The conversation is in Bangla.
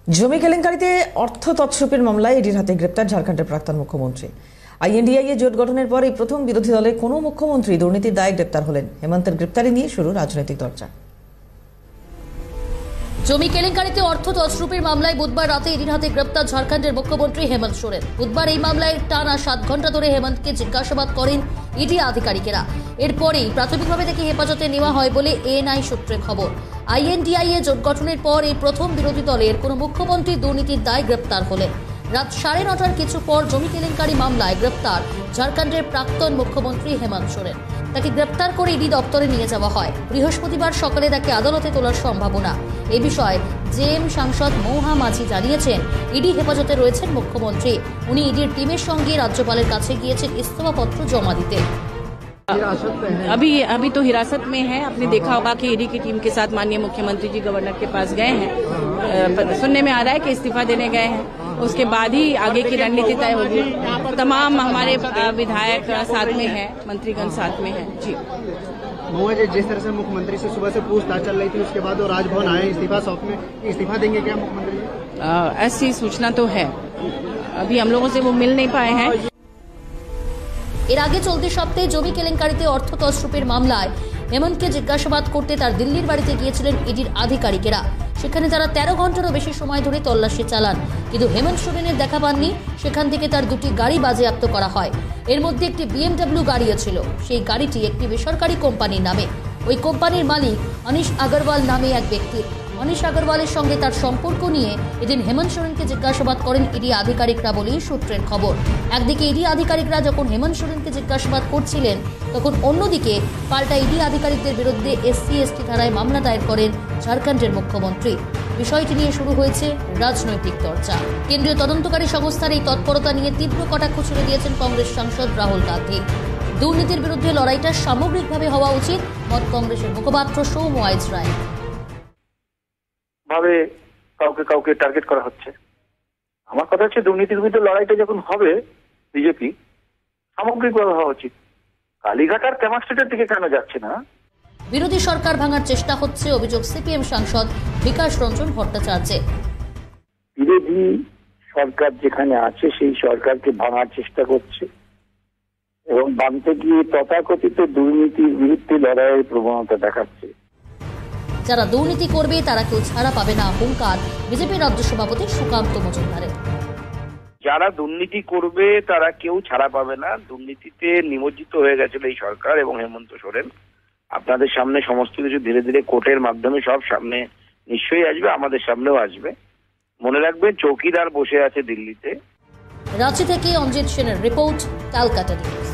জমি কেলেঙ্কারিতে অর্থ তছরূপের মামলায় ইডির হাতে গ্রেপ্তার ঝাড়খণ্ডের প্রাক্তন মুখ্যমন্ত্রী। আইএনডিআইএ জোট গঠনের পর এই প্রথম বিরোধী দলের কোনো মুখ্যমন্ত্রী দুর্নীতির দায়ে গ্রেপ্তার হলেন। হেমন্তের গ্রেপ্তারি নিয়ে শুরু রাজনৈতিক চর্চা। জমি কেলেঙ্কারিতে অর্থ তছরূপের মামলায় বুধবার রাতে ইডির হাতে গ্রেপ্তার ঝাড়খণ্ডের মুখ্যমন্ত্রী হেমন্ত সোরেন। বুধবার এই মামলায় টানা 7 ঘন্টা ধরে হেমন্তকে জিজ্ঞাসাবাদ করেন ইডি আধিকারিকেরা। এরপরেই প্রাথমিকভাবে তাকে হেফাজতে নেওয়া হয় বলে এএনআই সূত্রে খবর। আইএনডিআইএ জোট গঠনের পর এই প্রথম বিরোধী দলের কোনো মুখ্যমন্ত্রী দুর্নীতির দায়ে গ্রেপ্তার হলেন। রাত 9:30টার কিছু পর জমি কেলেঙ্কারি মামলায় গ্রেপ্তার ঝাড়খণ্ডের প্রাক্তন মুখ্যমন্ত্রী হেমন্ত সোরেন। তাকে গ্রেপ্তার করে ইডি দপ্তরে নিয়ে যাওয়া হয়। বৃহস্পতিবার সকালে তাকে আদালতে তোলার সম্ভাবনা। এ বিষয়ে জেএম সাংসদ মৌহা মাঝি জানিয়েছেন, ইডি হেফাজতে রয়েছেন মুখ্যমন্ত্রী। উনি ইডির টিমের সঙ্গে রাজ্যপালের কাছে গিয়েছেন ইস্তফাপত্র জমা দিতে। अभी तो हिरासत में है। आपने देखा होगा कि ईडी की टीम के साथ माननीय मुख्यमंत्री जी गवर्नर के पास गए हैं। सुनने में आ रहा है कि इस्तीफा देने गए हैं। उसके बाद ही आगे की रणनीति तय होगी। तमाम हमारे विधायक साथ में हैं, मंत्रीगण साथ में हैं। जी जिस तरह से मुख्यमंत्री से सुबह से पूछताछ चल रही थी, उसके बाद वो राजभवन आए इस्तीफा सौंप में, इस्तीफा देंगे क्या मुख्यमंत्री? ऐसी सूचना तो है, अभी हम लोगों से वो मिल नहीं पाए हैं। এর আগে চলতি সপ্তাহে জমি কেলেঙ্কারিতে অর্থ তছরূপের মামলায় হেমন্তকে জিজ্ঞাসাবাদ করতে তার দিল্লির বাড়িতে গিয়েছিলেন ইডির আধিকারিকেরা। সেখানে তারা 13 ঘন্টারও বেশি সময় ধরে তল্লাশি চালান, কিন্তু হেমন্ত সোরেনের দেখা পাননি। সেখান থেকে তার 2টি গাড়ি বাজেয়াপ্ত করা হয়। এর মধ্যে একটি BMW গাড়িও ছিল। সেই গাড়িটি একটি বেসরকারি কোম্পানির নামে। ওই কোম্পানির মালিক অনিশ আগরওয়াল নামে এক ব্যক্তি। অনিশ আগরওয়ালের সঙ্গে তার সম্পর্ক নিয়ে এদিন হেমন্ত সোরেনকে জিজ্ঞাসাবাদ করেন ইডি আধিকারিকরা বলেই সূত্রের খবর। একদিকে ইডি আধিকারিকরা যখন হেমন্ত সোরেনকে জিজ্ঞাসাবাদ করছিলেন, তখন অন্যদিকে পাল্টা ইডি আধিকারিকদের বিরুদ্ধে SC/ST ধারায় মামলা দায়ের করেন ঝাড়খণ্ডের মুখ্যমন্ত্রী। বিষয়টি নিয়ে শুরু হয়েছে রাজনৈতিক চর্চা। কেন্দ্রীয় তদন্তকারী সংস্থার এই তৎপরতা নিয়ে তীব্র কটাক্ষ ছুড়ে দিয়েছেন কংগ্রেস সাংসদ রাহুল গান্ধী। দুর্নীতির বিরুদ্ধে লড়াইটা সামগ্রিকভাবে হওয়া উচিত, মত কংগ্রেসের মুখপাত্র সৌম্য আইচ রায়। ভাবে কাউকে টার্গেট করা হচ্ছে। আমার কথা হচ্ছে, দুর্নীতির বিরুদ্ধে লড়াইটা যখন হবে বিজেপি, সামগ্রিকভাবে হওয়া উচিত। কালীঘাট আর ক্যামাক স্ট্রিটের দিকে কেন যাচ্ছে না? বিরোধী সরকার ভাঙার চেষ্টা হচ্ছে, অভিযোগ সিপিএম সাংসদ বিকাশ রঞ্জন ভট্টাচার্যের। বিরোধী সরকার যেখানে আছে সেই সরকারকে ভাঙার চেষ্টা করছে এবং ভাঙতে গিয়ে তথাকথিত দুর্নীতির বিরুদ্ধে লড়াইয়ের প্রবণতা দেখাচ্ছে। যারা দুর্নীতি করবে তারা কেউ ছাড়া পাবে না, হুঙ্কার বিজেপির রাজ্য সভাপতি সুকান্ত মজুমদারের। যারা দুর্নীতি করবে তারা কেউ ছাড়া পাবে না। দুর্নীতিতে নিমজ্জিত হয়ে গেছিল এই সরকার এবং হেমন্ত সোরেন। আপনাদের সামনে সমস্ত কিছু ধীরে ধীরে কোর্টের মাধ্যমে সব সামনে নিশ্চয়ই আসবে, আমাদের সামনেও আসবে। মনে রাখবেন, চৌকিদার বসে আছে দিল্লিতে। রাঁচি থেকে অঞ্জিত সেনের রিপোর্ট, ক্যালকাটা নিউজ।